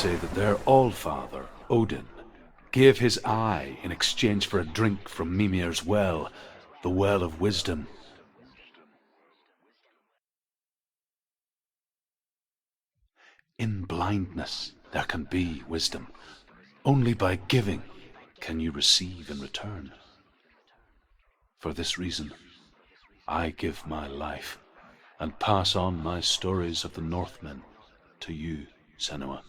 say that their allfather, Odin, gave his eye in exchange for a drink from Mimir's well, the Well of Wisdom. In blindness there can be wisdom. Only by giving can you receive in return. For this reason, I give my life and pass on my stories of the Northmen to you, Senua.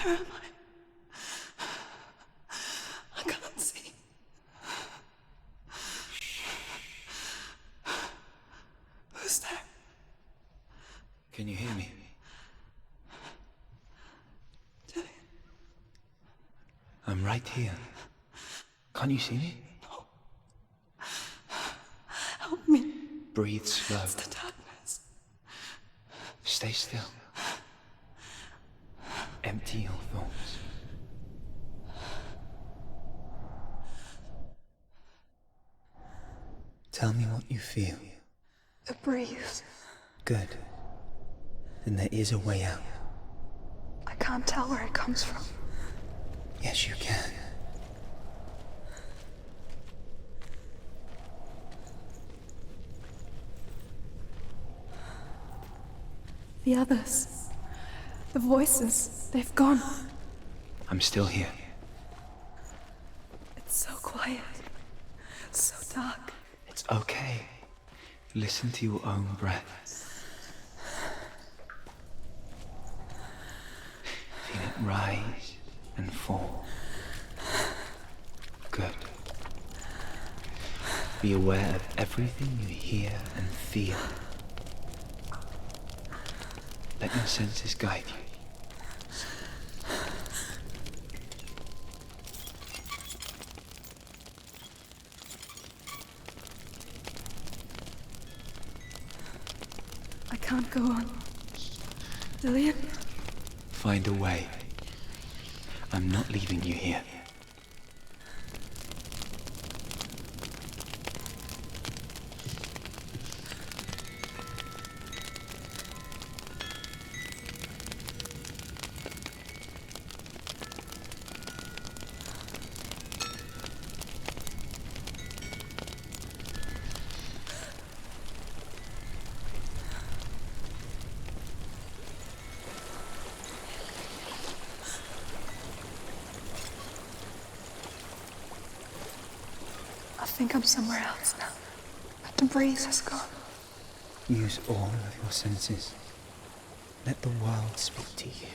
Where am I? I can't see. Who's there? Can you hear me? I'm right here. Can't you see me? No. Help me. Breathe slow. It's the darkness. Stay still. Empty your thoughts. Tell me what you feel. A breeze. Good. Then there is a way out. I can't tell where it comes from. Yes, you can. The others. The voices. They've gone. I'm still here. It's so quiet. So dark. It's okay. Listen to your own breath. Feel it rise and fall. Good. Be aware of everything you hear and feel. Let your senses guide you. I can't go on. Lillian? Find a way. I'm not leaving you here. I think I'm somewhere else now. The breeze has gone. Use all of your senses. Let the world speak to you.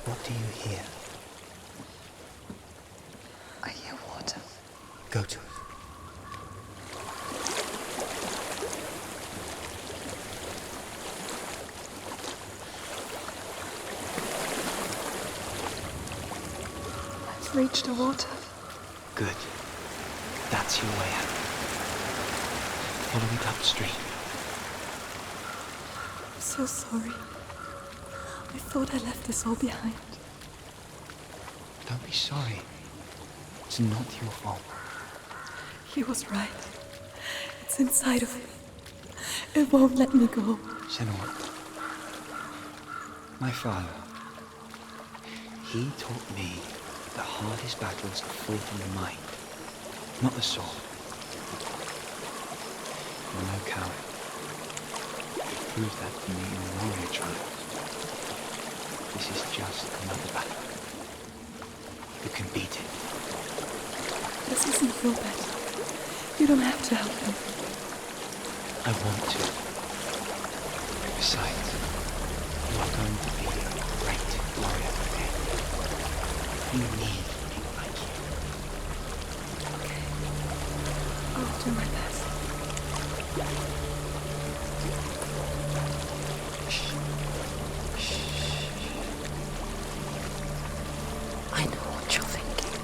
What do you hear? I hear water. Go to it. I've reached the water. Good. That's your way out. Follow it upstream. I'm so sorry. I thought I left this all behind. Don't be sorry. It's not your fault. He was right. It's inside of me. It won't let me go. Senua. My father. He taught me the hardest battles are fought in the mind, not the sword. You're no coward. You proved that to me in the warrior trials. This is just another battle. You can beat it. This isn't your battle. You don't have to help me. I want to. Besides, you are going to be a great warrior again. You need people like you. Okay. I'll do my best. I know what you're thinking.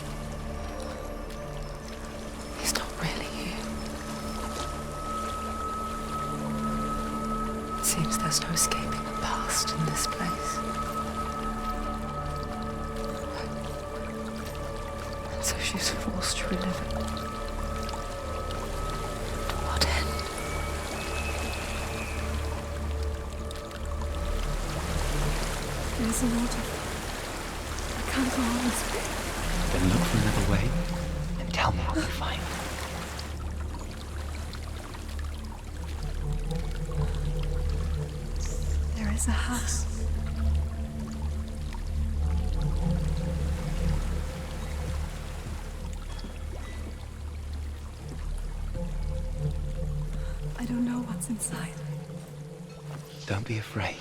He's not really here. It seems there's no escaping the past in this place. And so She's forced to relive it. To what end? There's an altar. I can't go on this way. Then look for another way and tell me what you find. There is a house. I don't know what's inside. Don't be afraid.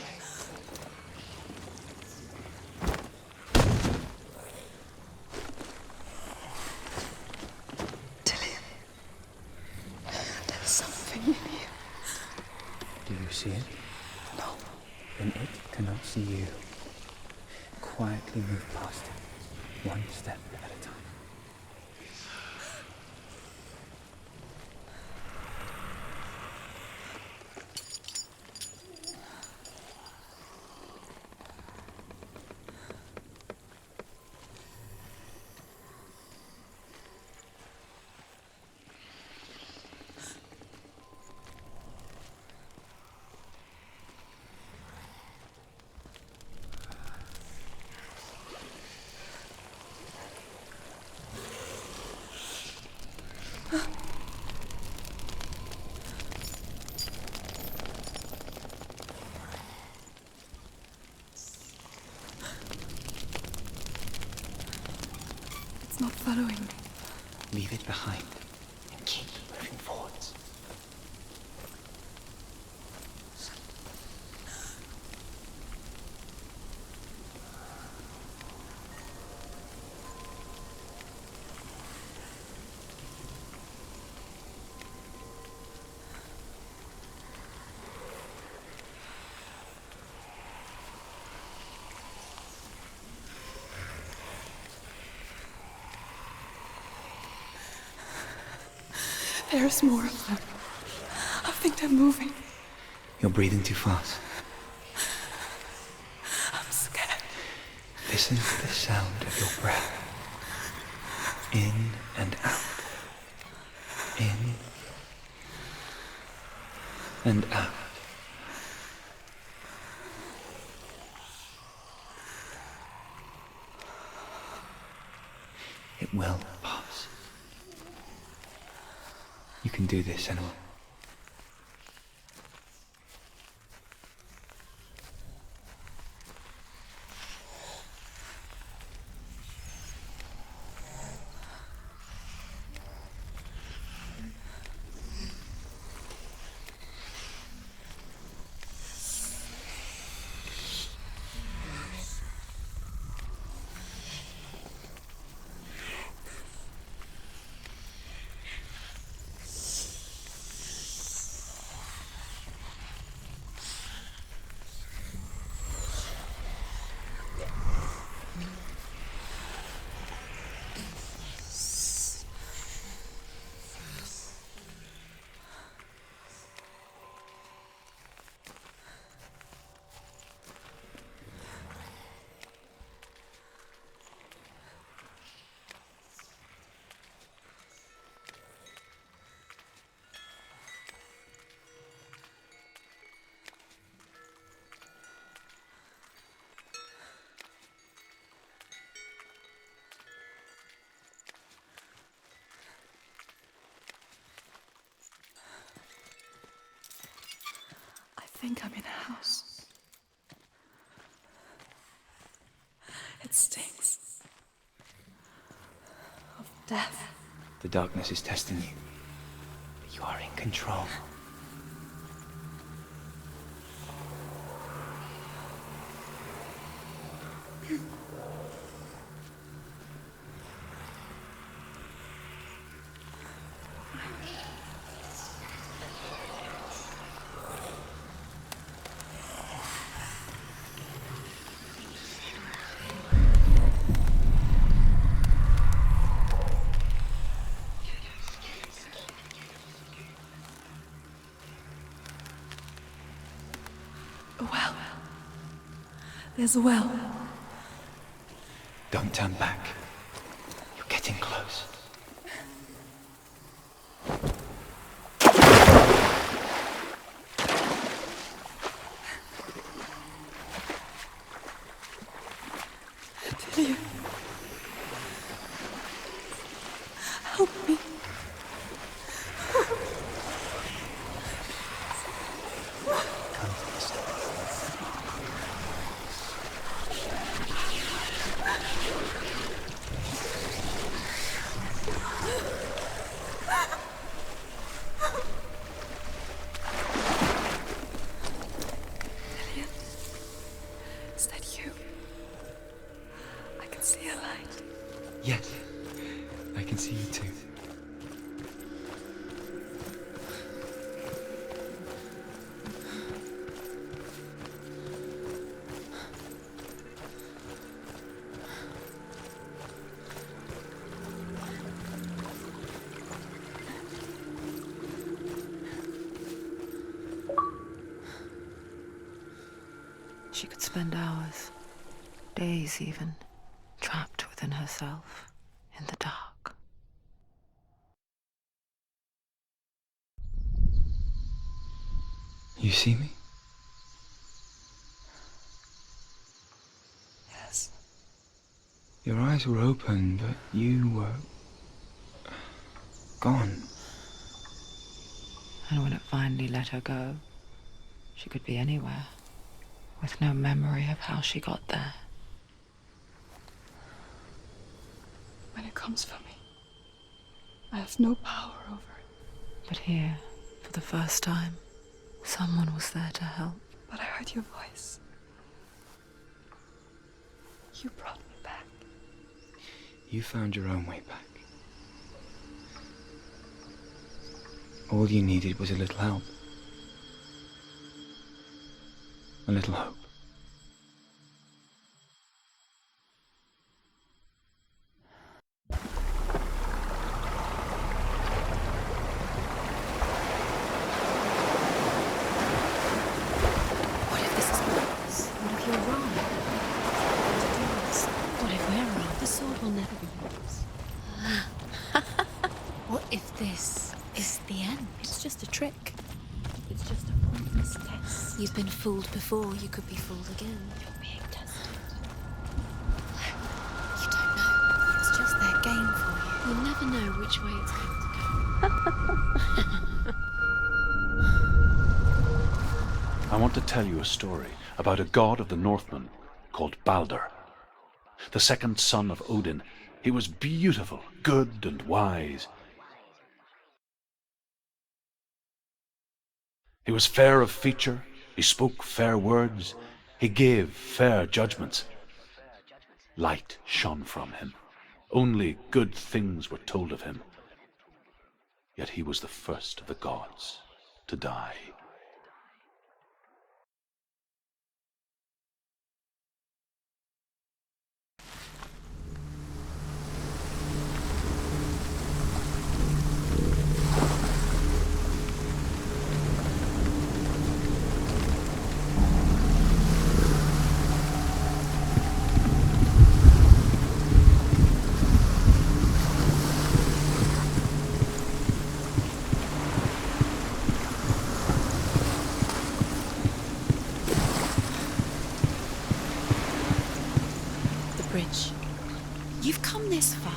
There's something in here. Do you see it? No. Then it cannot see you. Quietly move past it, one step at a time. It's not following me. Leave it behind and keep moving forwards. There's more of them. I think they're moving. You're breathing too fast. I'm scared. Listen to the sound of your breath. In and out. In and out. It will pass. You can do this, Senua. I think I'm in a house. It stinks of death. The darkness is testing you. But you are in control. A well. There's a well. Don't turn back. You're getting close. spend hours, days even, trapped within herself, in the dark. You see me? Yes. Your eyes were open, but you were gone. And when it finally let her go, she could be anywhere, with no memory of how she got there. When it comes for me, I have no power over it. But here, for the first time, someone was there to help. But I heard your voice. You brought me back. You found your own way back. All you needed was a little help. A little hope. What if this is Blindness? What if you're wrong? What if we're wrong? The sword will never be yours. What if this is the end? It's just a trick. It's just a pointless test. You've been fooled before, you could be fooled again. You're being tested. You don't know. It's just their game for you. You'll never know which way it's going to go. I want to tell you a story about a god of the Northmen called Balder. The second son of Odin, he was beautiful, good and wise. He was fair of feature, he spoke fair words, he gave fair judgments. Light shone from him. Only good things were told of him. Yet he was the first of the gods to die. Bridge. You've come this far,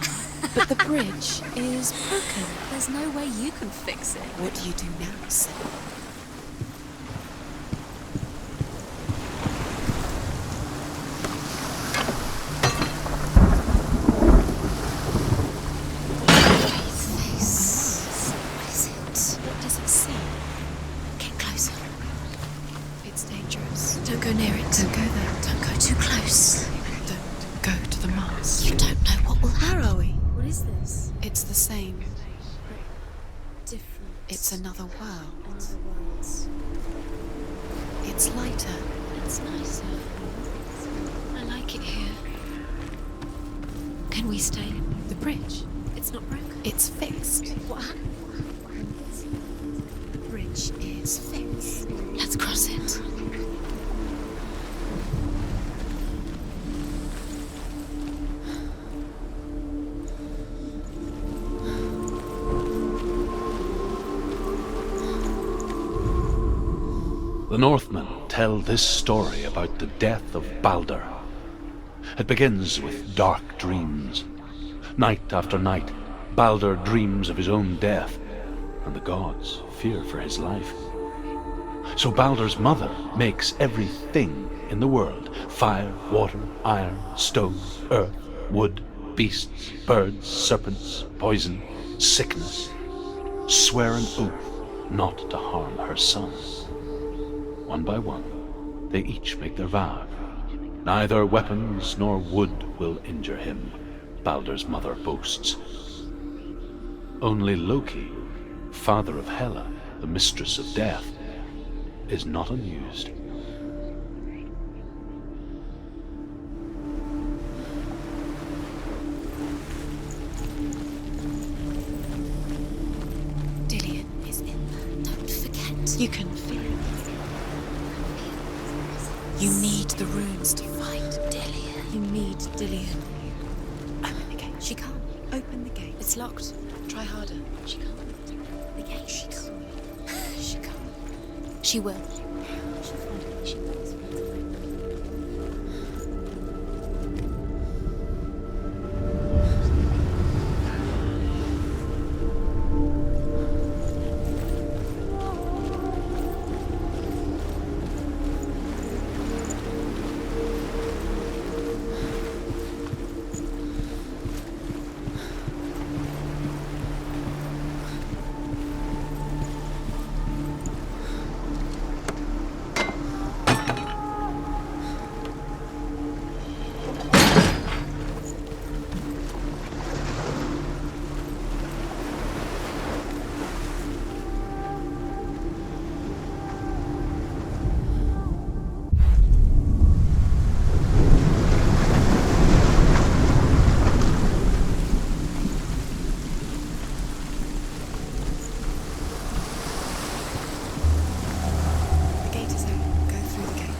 but the bridge is broken. There's no way you can fix it. What do you do now, Sen? What is it? What does it say? Get closer. It's dangerous. Don't go near it. Don't go there. Don't go too close. Don't go to the mast. You don't know what will happen. Where are we? What is this? It's the same. Different. It's another world. Another world. It's lighter. It's nicer. I like it here. Can we stay? The bridge. It's not broken. It's fixed. What happened? The bridge is fixed. Let's cross it. The Northmen tell this story about the death of Balder. It begins with dark dreams. Night after night, Balder dreams of his own death, and the gods fear for his life. So Balder's mother makes everything in the world: fire, water, iron, stone, earth, wood, beasts, birds, serpents, poison, sickness, swear an oath not to harm her sons. One by one, they each make their vow. Neither weapons nor wood will injure him, Balder's mother boasts. Only Loki, father of Hela, the mistress of death, is not amused. Dillion is in there. Don't forget. You can feel it. You need the runes to find Dillian. You need Dillian. Open the gate. She can't. Open the gate. It's locked. Try harder. She can't. The gate. She can't. She can't. She will. She'll find it. She will.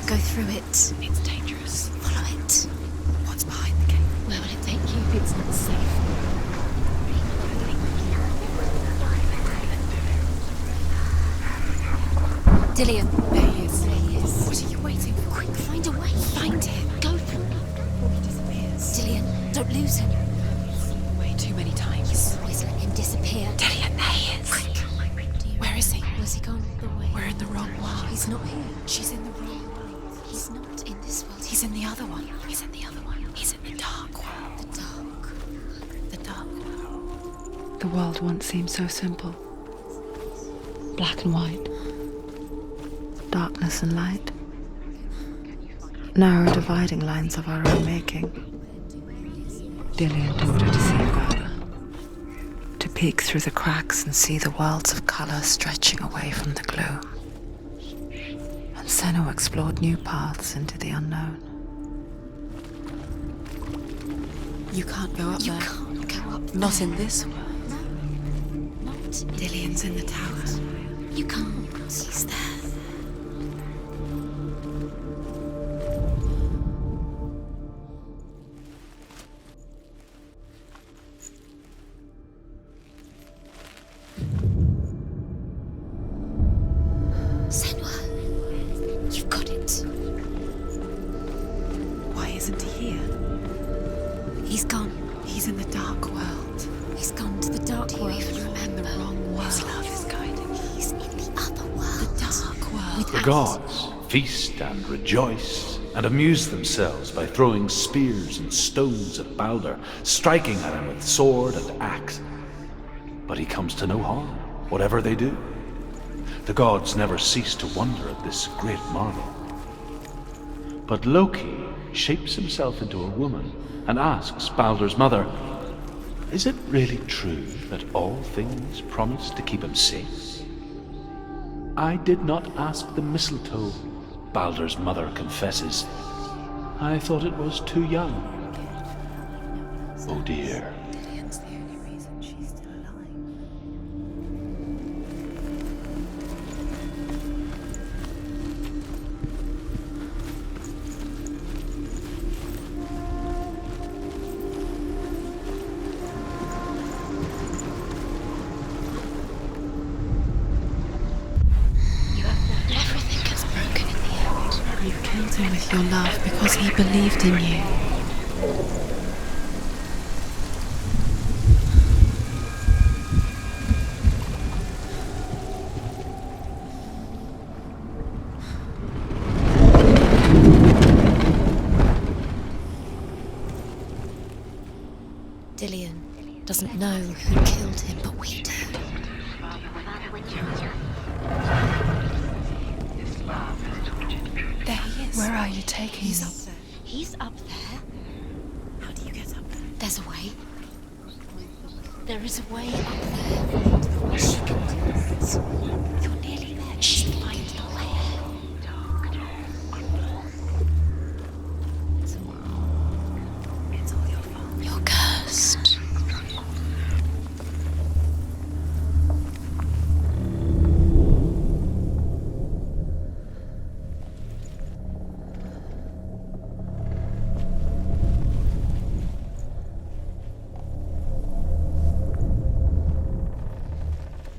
Go through it. It's dangerous. Follow it. What's behind the gate? Where will it take you if it's not safe? Dillian. There he is. There he is. What are you waiting for? Quick, find a way. Find him. Go for it. Before he disappears. Dillian, don't lose him. I've seen him way too many times. You always let him disappear. Dillian, there he is. Quick. Where is he? Where's he gone? We're in the wrong world. He's not here. She's in the wrong world. He's not in this world. He's in the other one. He's in the other one. He's in the dark world. The dark world. The world once seemed so simple. Black and white. Darkness and light. Narrow dividing lines of our own making. Dillian taught her to see further. To peek through the cracks and see the worlds of colour stretching away from the gloom. And Senua explored new paths into the unknown. You can't go up there. You can't go up there. Not in this world. No. Not. Dillian's in the tower. You can't. He's there. He's gone. He's in the dark world. He's gone to the dark world. You're in the wrong world. His love is guiding. He's in the other world. The dark world. The gods feast and rejoice and amuse themselves by throwing spears and stones at Baldur, striking at him with sword and axe. But he comes to no harm, whatever they do. The gods never cease to wonder at this great marvel. But Loki shapes himself into a woman and asks Baldur's mother, "Is it really true that all things promise to keep him safe?" "I did not ask the mistletoe," Baldur's mother confesses. "I thought it was too young." Oh dear. Dillian's the only reason she's still alive. Everything gets broken in the end. You killed him with your love because he believed in you. Dillian doesn't know who killed him, but we do. There he is. Where are you taking him? He's up there. How do you get up there? There's a way. There is a way up there. She can do it. You're nearly there. She'll find a way. It's all your fault. You're cursed.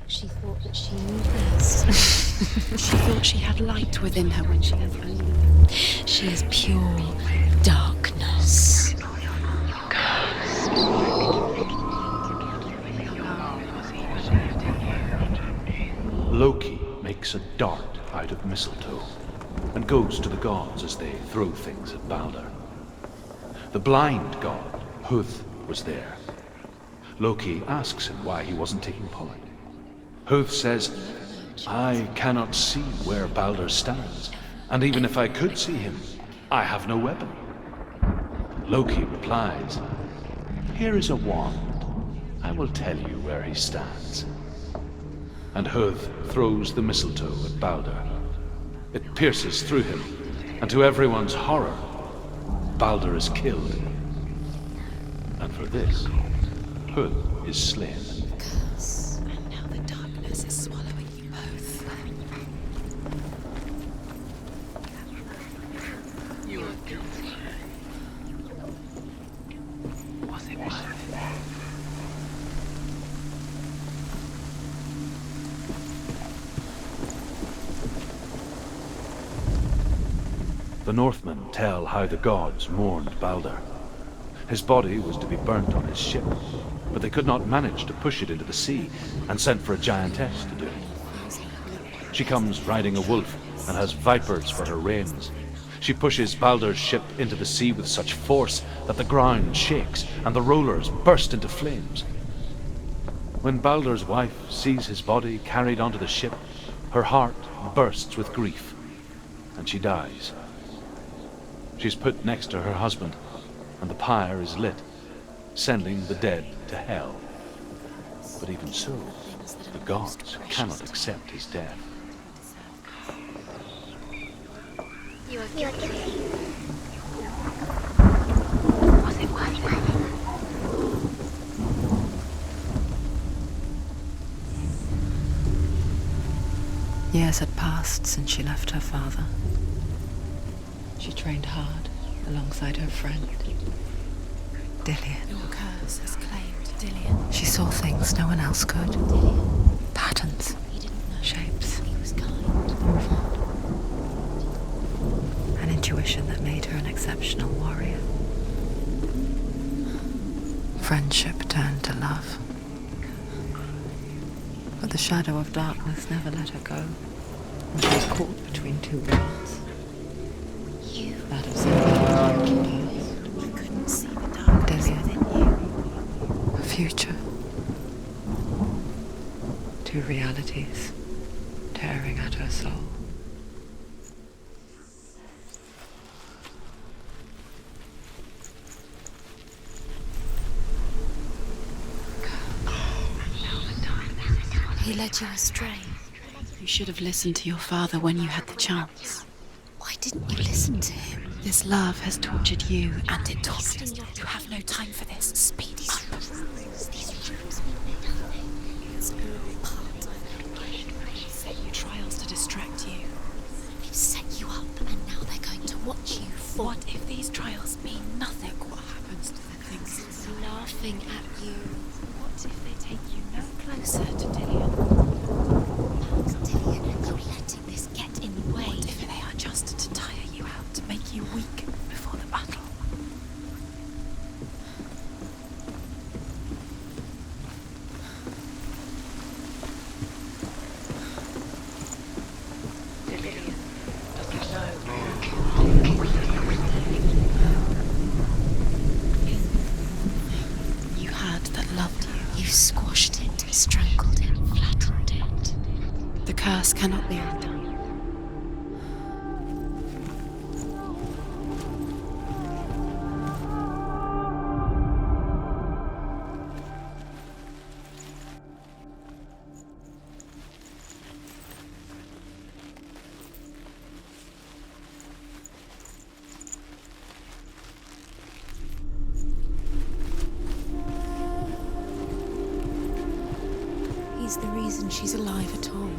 She thought that she knew best. She thought she had light within her when she has only. She is pure darkness. Loki makes a dart out of mistletoe and goes to the gods as they throw things at Balder. The blind god, Huth, was there. Loki asks him why he wasn't taking part. Huth says, "I cannot see where Balder stands, and even if I could see him, I have no weapon." Loki replies, "Here is a wand. I will tell you where he stands." And Huth throws the mistletoe at Balder. It pierces through him, and to everyone's horror, Balder is killed. And for this, Huth is slain. Curse. And now the darkness is swallowing you both. You are guilty. Was it worth it? The Northmen tell how the gods mourned Balder. His body was to be burnt on his ship, but they could not manage to push it into the sea, and sent for a giantess to do it. She comes riding a wolf and has vipers for her reins. She pushes Balder's ship into the sea with such force that the ground shakes and the rollers burst into flames. When Balder's wife sees his body carried onto the ship, her heart bursts with grief, and she dies. She's put next to her husband, and the pyre is lit, sending the dead to hell. But even so, the gods cannot accept his death. You are guilty. Was it worth it? Years had passed since she left her father. She trained hard alongside her friend, Dillian. Your curse has claimed Dillian. She saw things no one else could. Patterns, He didn't know shapes, he was kind. movement. An intuition that made her an exceptional warrior. Friendship turned to love. But the shadow of darkness never let her go. And she was caught between two worlds. You That of something couldn't see the darkness Dillian. within you. a future. Two realities tearing at her soul. He led you astray. You should have listened to your father when you had the chance. Why didn't you listen to him? This love has tortured you, and it tortures you. You have no time for this. Speed up. These rooms mean nothing. It's all part of it. Set you trials to distract you. They've set you up, and now they're going to watch you fall. What if these trials mean nothing? What happens to the things Laughing at you. What if they take you no closer to Dillian? Dillian, you're letting this get in the way. What if they are just to tire you out, to make you weak before the battle? You had that loved you. You squashed it, strangled it, flattened it. The curse cannot be undone. He's the reason she's alive at all.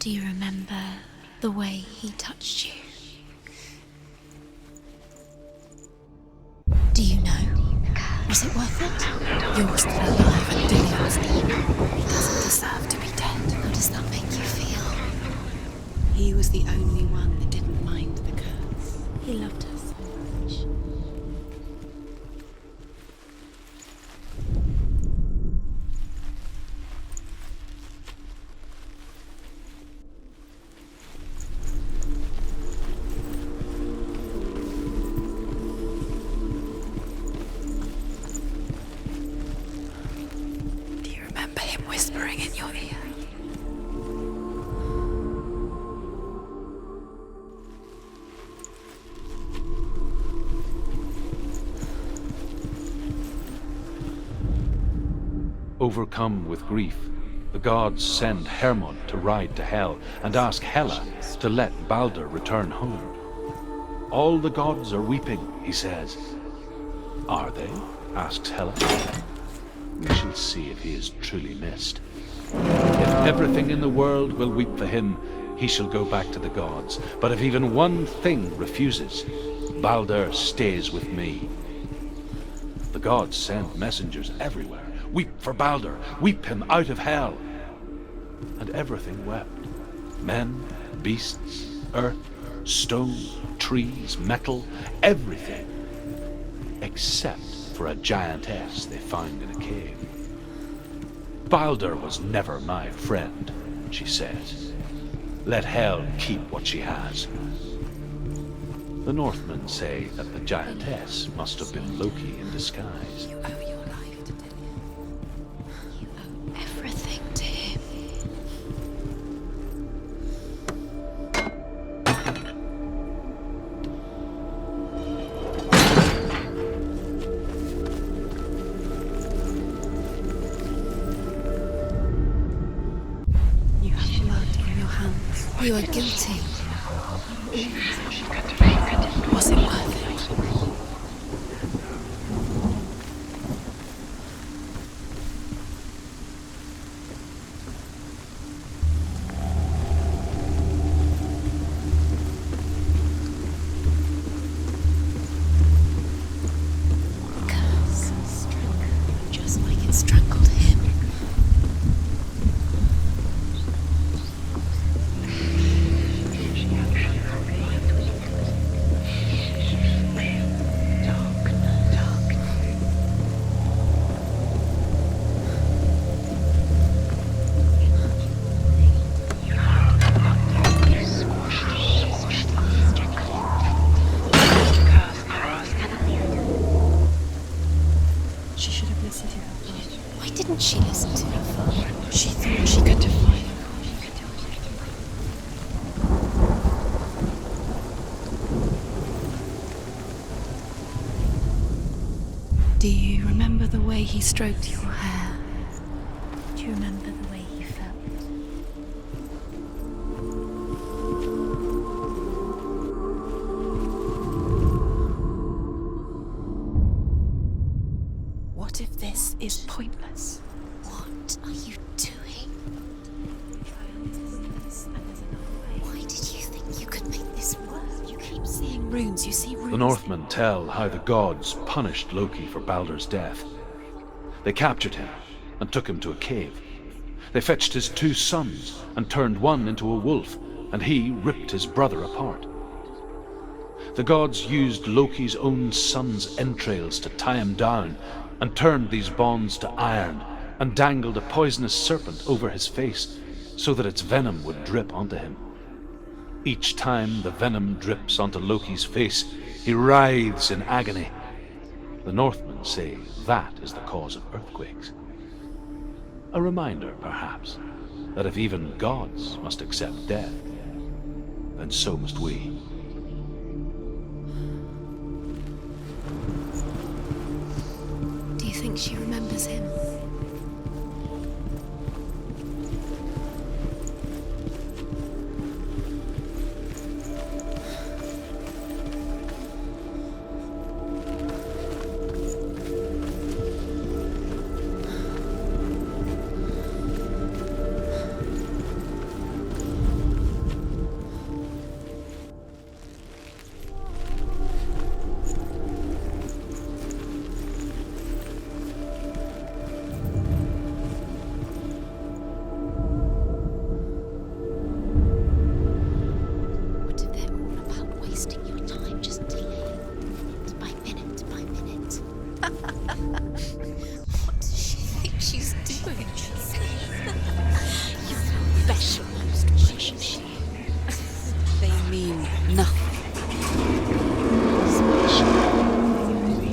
Do you remember the way he touched you? Do you know? Was it worth it? You're still alive and Dillian's he doesn't deserve to be dead. How does that make you feel? He was the only one that didn't mind the curse. He loved her so much. Do you remember him whispering in your ear? Overcome with grief, the gods send Hermod to ride to Hell and ask Hela to let Baldur return home. All the gods are weeping, he says. Are they? Asks Hela. We shall see if he is truly missed. If everything in the world will weep for him, he shall go back to the gods. But if even one thing refuses, Baldur stays with me. The gods send messengers everywhere. Weep for Baldur, weep him out of Hell. And everything wept. Men, beasts, earth, stone, trees, metal, everything. Except for a giantess they found in a cave. Baldur was never my friend, she says. Let Hell keep what she has. The Northmen say that the giantess must have been Loki in disguise. You owe your life to Dillian. You owe everything to him. You have blood in your hands. You are guilty. Was it worth it? Curse strangled you just like it strangled him. She should have listened to her father. Why didn't she listen to her father? She thought she could define her. Do you remember the way he stroked your hair? Do you remember the way he felt? What if this is pointless? What are you doing? Why did you think you could make this work? You keep seeing runes. You see runes. The Northmen tell how the gods punished Loki for Baldur's death. They captured him and took him to a cave. They fetched his 2 sons and turned one into a wolf, and he ripped his brother apart. The gods used Loki's own son's entrails to tie him down and turned these bonds to iron and dangled a poisonous serpent over his face so that its venom would drip onto him. Each time the venom drips onto Loki's face, he writhes in agony. The Northmen say that is the cause of earthquakes. A reminder, perhaps, that if even gods must accept death, then so must we. Do you think she remembers him? Nothing.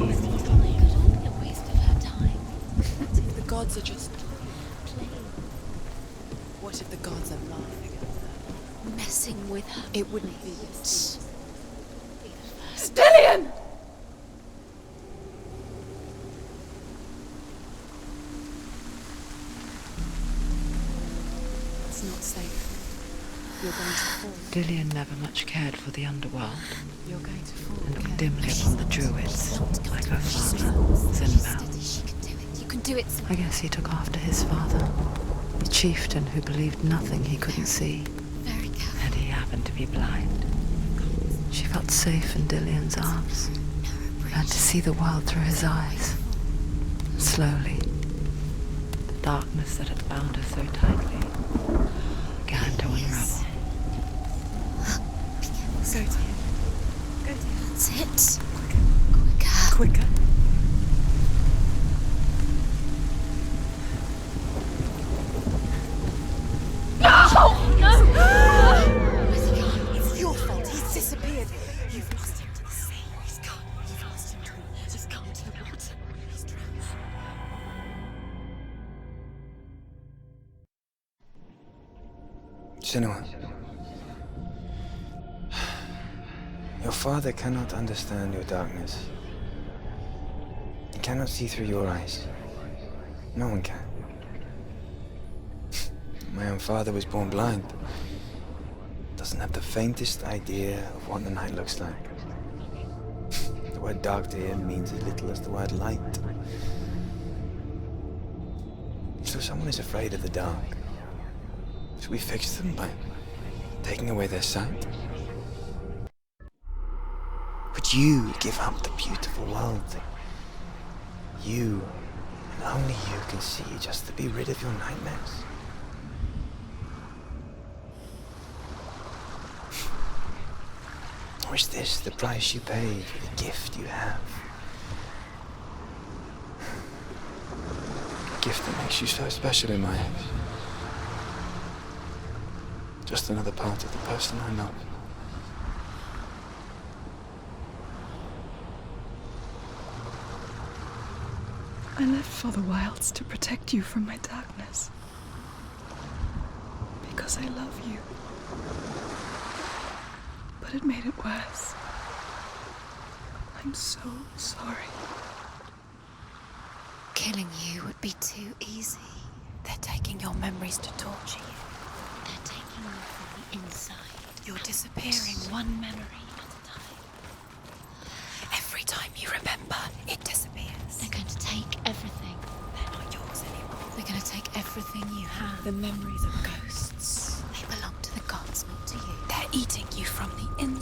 A waste of her time. The gods are just playing. What if the gods are laughing at her? Messing with her. It wouldn't be this. Dillian! It's not safe. You're going to fall. Dillian never much cared for the underworld You're going to fall. and looked again. dimly upon the druids, like her father, Sinbad. She can do it. You can do it. I guess he took after his father, the chieftain who believed nothing he couldn't see, Very careful. and he happened to be blind. She felt safe in Dillian's arms, learned to see the world through his eyes. And slowly, the darkness that had bound her so tightly began to unravel. Go to him. Go to him. That's it. Quicker. Quicker. Where's he gone? It's your fault. He's disappeared. You've lost him to the sea. He's gone. You've lost him to the Just gone to the water. He's drowned. Senuas. Your father cannot understand your darkness. He cannot see through your eyes. No one can. My own father was born blind. Doesn't have the faintest idea of what the night looks like. The word dark to him means as little as the word light. So someone is afraid of the dark. Should we fix them by taking away their sight? Would you give up the beautiful world that you, and only you, can see just to be rid of your nightmares? Or is this the price you pay for the gift you have? A gift that makes you so special in my eyes. Just another part of the person I love. I left for the wilds to protect you from my darkness. Because I love you. But it made it worse. I'm so sorry. Killing you would be too easy. They're taking your memories to torture you. They're taking you from the inside. You're disappearing one memory at a time. Every time you remember, it disappears. They're going to take everything. They're not yours anymore. They're going to take everything you have. The memories of ghosts. They belong to the gods, not to you. They're eating you from the inside.